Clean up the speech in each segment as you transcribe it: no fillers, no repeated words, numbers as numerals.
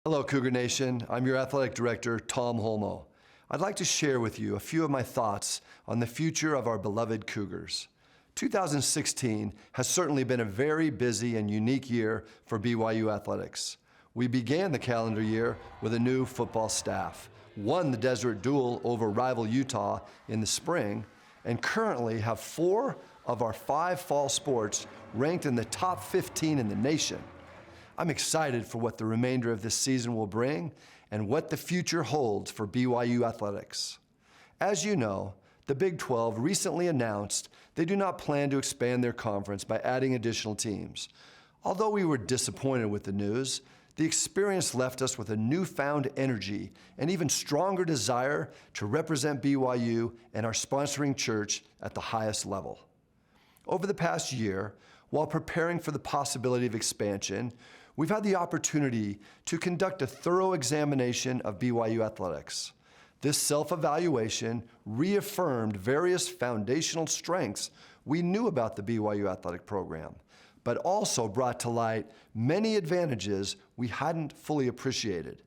Hello, Cougar Nation. I'm your athletic director, Tom Holmoe. I'd like to share with you a few of my thoughts on the future of our beloved Cougars. 2016 has certainly been a very busy and unique year for BYU athletics. We began the calendar year with a new football staff, won the Desert Duel over rival Utah in the spring, and currently have 4 of our 5 fall sports ranked in the top 15 in the nation. I'm excited for what the remainder of this season will bring and what the future holds for BYU athletics. As you know, the Big 12 recently announced they do not plan to expand their conference by adding additional teams. Although we were disappointed with the news, the experience left us with a newfound energy and even stronger desire to represent BYU and our sponsoring church at the highest level. Over the past year, while preparing for the possibility of expansion, we've had the opportunity to conduct a thorough examination of BYU athletics. This self-evaluation reaffirmed various foundational strengths we knew about the BYU athletic program, but also brought to light many advantages we hadn't fully appreciated.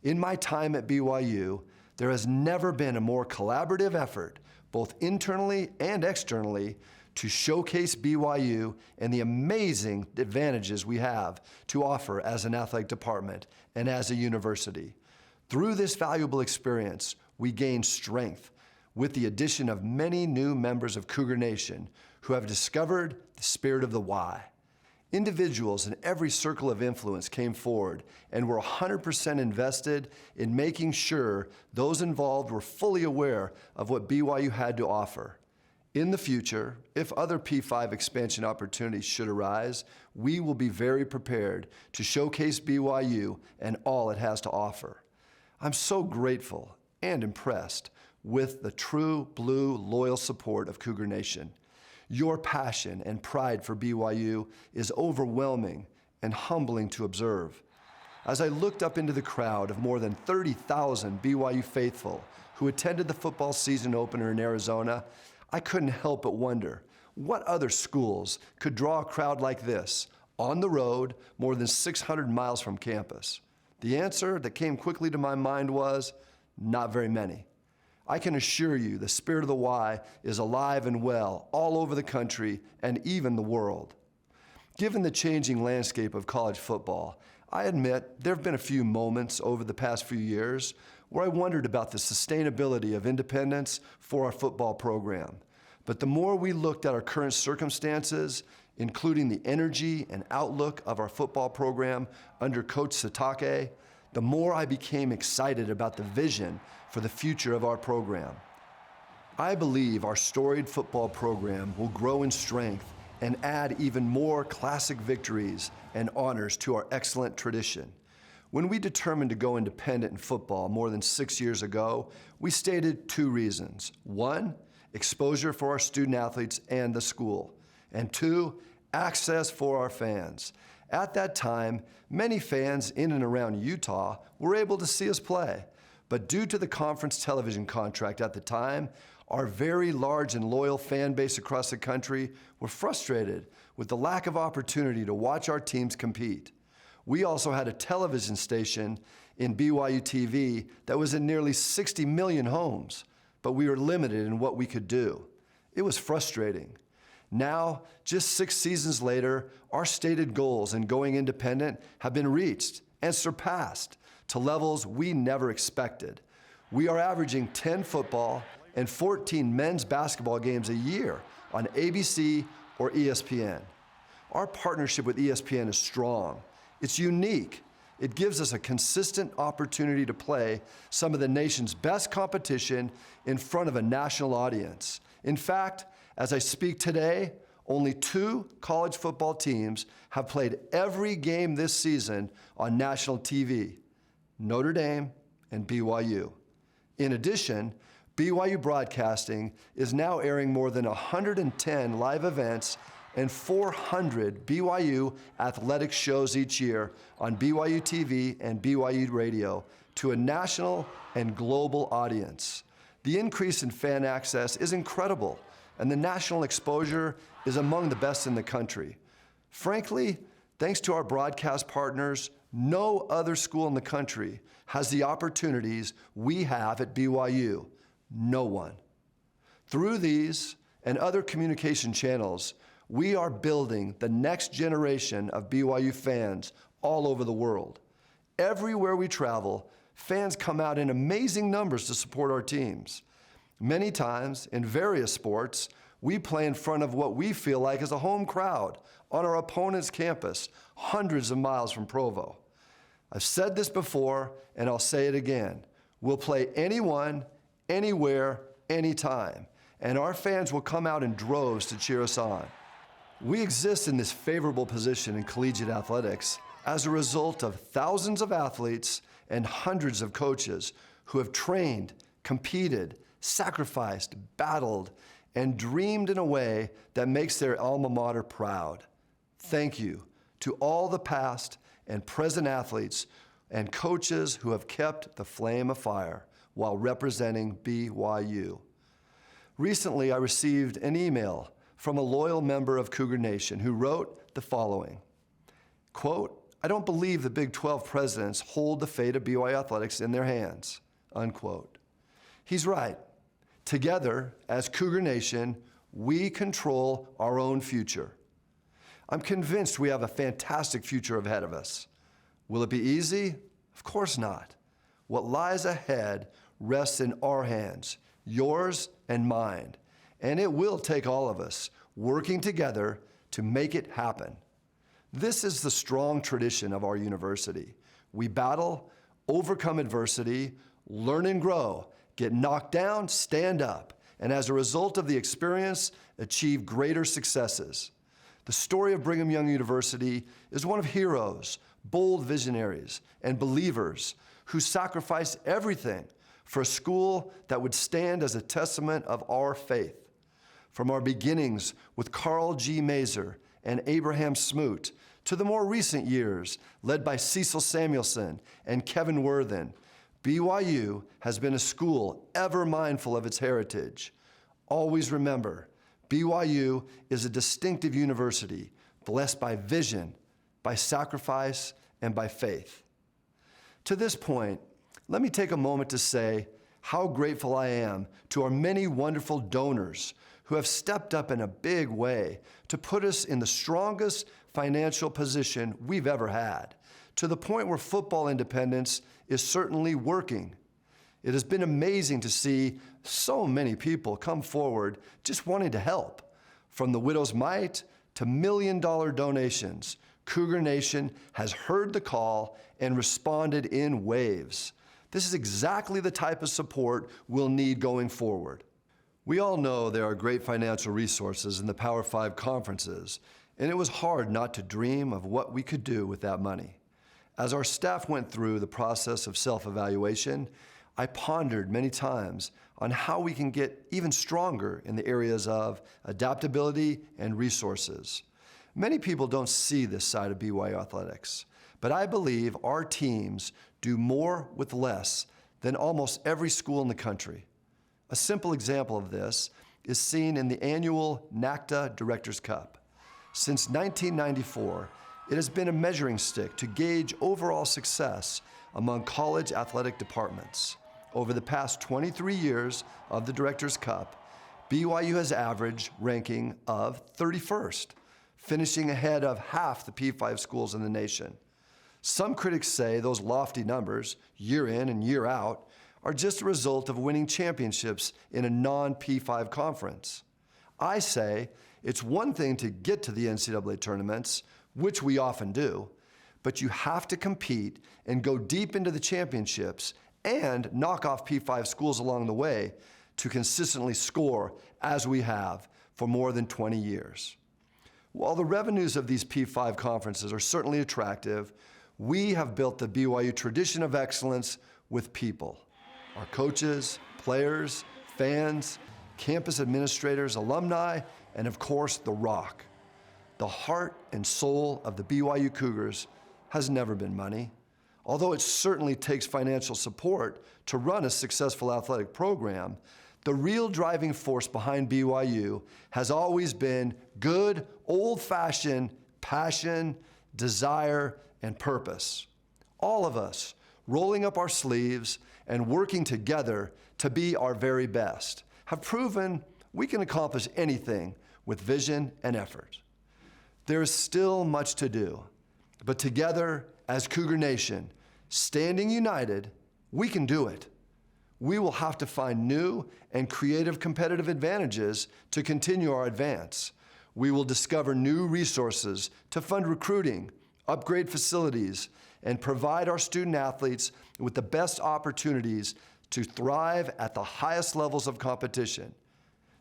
In my time at BYU, there has never been a more collaborative effort, both internally and externally, to showcase BYU and the amazing advantages we have to offer as an athletic department and as a university. Through this valuable experience, we gained strength with the addition of many new members of Cougar Nation who have discovered the spirit of the why. Individuals in every circle of influence came forward and were 100% invested in making sure those involved were fully aware of what BYU had to offer. In the future, if other P5 expansion opportunities should arise, we will be very prepared to showcase BYU and all it has to offer. I'm so grateful and impressed with the true blue loyal support of Cougar Nation. Your passion and pride for BYU is overwhelming and humbling to observe. As I looked up into the crowd of more than 30,000 BYU faithful who attended the football season opener in Arizona, I couldn't help but wonder what other schools could draw a crowd like this on the road more than 600 miles from campus. The answer that came quickly to my mind was not very many. I can assure you the spirit of the Y is alive and well all over the country and even the world. Given the changing landscape of college football, I admit there have been a few moments over the past few years where I wondered about the sustainability of independence for our football program. But the more we looked at our current circumstances, including the energy and outlook of our football program under Coach Satake, the more I became excited about the vision for the future of our program. I believe our storied football program will grow in strength and add even more classic victories and honors to our excellent tradition. When we determined to go independent in football more than 6 years ago, we stated 2 reasons. 1, exposure for our student athletes and the school. And 2, access for our fans. At that time, many fans in and around Utah were able to see us play. But due to the conference television contract at the time, our very large and loyal fan base across the country were frustrated with the lack of opportunity to watch our teams compete. We also had a television station in BYUtv that was in nearly 60 million homes, but we were limited in what we could do. It was frustrating. Now, just 6 seasons later, our stated goals in going independent have been reached and surpassed to levels we never expected. We are averaging 10 football and 14 men's basketball games a year on ABC or ESPN. Our partnership with ESPN is strong. It's unique. It gives us a consistent opportunity to play some of the nation's best competition in front of a national audience. In fact, as I speak today, only 2 college football teams have played every game this season on national TV, Notre Dame and BYU. In addition, BYU Broadcasting is now airing more than 110 live events and 400 BYU athletic shows each year on BYUtv and BYU Radio to a national and global audience. The increase in fan access is incredible, and the national exposure is among the best in the country. Frankly, thanks to our broadcast partners, No other school in the country has the opportunities we have at BYU. No one. Through these and other communication channels, we are building the next generation of BYU fans all over the world. Everywhere we travel, fans come out in amazing numbers to support our teams. Many times, in various sports, we play in front of what we feel like is a home crowd on our opponent's campus, hundreds of miles from Provo. I've said this before, and I'll say it again. We'll play anyone, anywhere, anytime, and our fans will come out in droves to cheer us on. We exist in this favorable position in collegiate athletics as a result of thousands of athletes and hundreds of coaches who have trained, competed, sacrificed, battled, and dreamed in a way that makes their alma mater proud. Thank you to all the past and present athletes and coaches who have kept the flame afire while representing BYU. Recently, I received an email from a loyal member of Cougar Nation who wrote the following, quote, "I don't believe the Big 12 presidents hold the fate of BYU athletics in their hands," unquote. He's right. Together, as Cougar Nation, we control our own future. I'm convinced we have a fantastic future ahead of us. Will it be easy? Of course not. What lies ahead rests in our hands, yours and mine, and it will take all of us working together to make it happen. This is the strong tradition of our university. We battle, overcome adversity, learn and grow, get knocked down, stand up, and as a result of the experience, achieve greater successes. The story of Brigham Young University is one of heroes, bold visionaries, and believers who sacrificed everything for a school that would stand as a testament of our faith. From our beginnings with Carl G. Mazer and Abraham Smoot, to the more recent years led by Cecil Samuelson and Kevin Worthen, BYU has been a school ever mindful of its heritage. Always remember, BYU is a distinctive university blessed by vision, by sacrifice, and by faith. To this point, let me take a moment to say how grateful I am to our many wonderful donors who have stepped up in a big way to put us in the strongest financial position we've ever had, to the point where football independence is certainly working. It has been amazing to see so many people come forward just wanting to help. From the widow's mite to million-dollar donations, Cougar Nation has heard the call and responded in waves. This is exactly the type of support we'll need going forward. We all know there are great financial resources in the Power 5 conferences, and it was hard not to dream of what we could do with that money. As our staff went through the process of self-evaluation, I pondered many times on how we can get even stronger in the areas of adaptability and resources. Many people don't see this side of BYU athletics, but I believe our teams do more with less than almost every school in the country. A simple example of this is seen in the annual NACDA Directors Cup. Since 1994, it has been a measuring stick to gauge overall success among college athletic departments. Over the past 23 years of the Directors Cup, BYU has averaged ranking of 31st, finishing ahead of half the P5 schools in the nation. Some critics say those lofty numbers, year in and year out, are just a result of winning championships in a non-P5 conference. I say it's one thing to get to the NCAA tournaments, which we often do, but you have to compete and go deep into the championships and knock off P5 schools along the way to consistently score as we have for more than 20 years. While the revenues of these P5 conferences are certainly attractive, we have built the BYU tradition of excellence with people. Our coaches, players, fans, campus administrators, alumni, and of course, the Rock. The heart and soul of the BYU Cougars has never been money. Although it certainly takes financial support to run a successful athletic program, the real driving force behind BYU has always been good, old-fashioned passion, desire, and purpose. all of us, rolling up our sleeves and working together to be our very best, have proven we can accomplish anything with vision and effort. There is still much to do, but together as Cougar Nation, standing united, we can do it. We will have to find new and creative competitive advantages to continue our advance. We will discover new resources to fund recruiting, upgrade facilities, and provide our student athletes with the best opportunities to thrive at the highest levels of competition.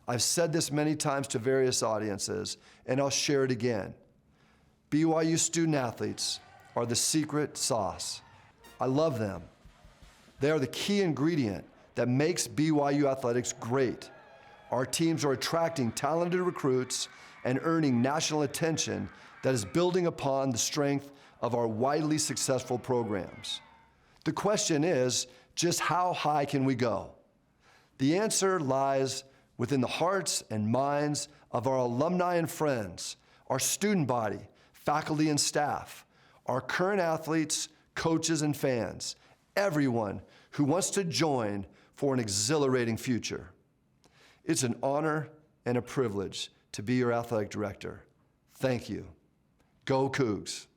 I've said this many times to various audiences, and I'll share it again. BYU student athletes are the secret sauce. I love them. They are the key ingredient that makes BYU athletics great. Our teams are attracting talented recruits and earning national attention that is building upon the strength of our widely successful programs. The question is, just how high can we go? The answer lies within the hearts and minds of our alumni and friends, our student body, faculty and staff, our current athletes, coaches and fans, everyone who wants to join for an exhilarating future. It's an honor and a privilege to be your athletic director. Thank you. Go Cougs.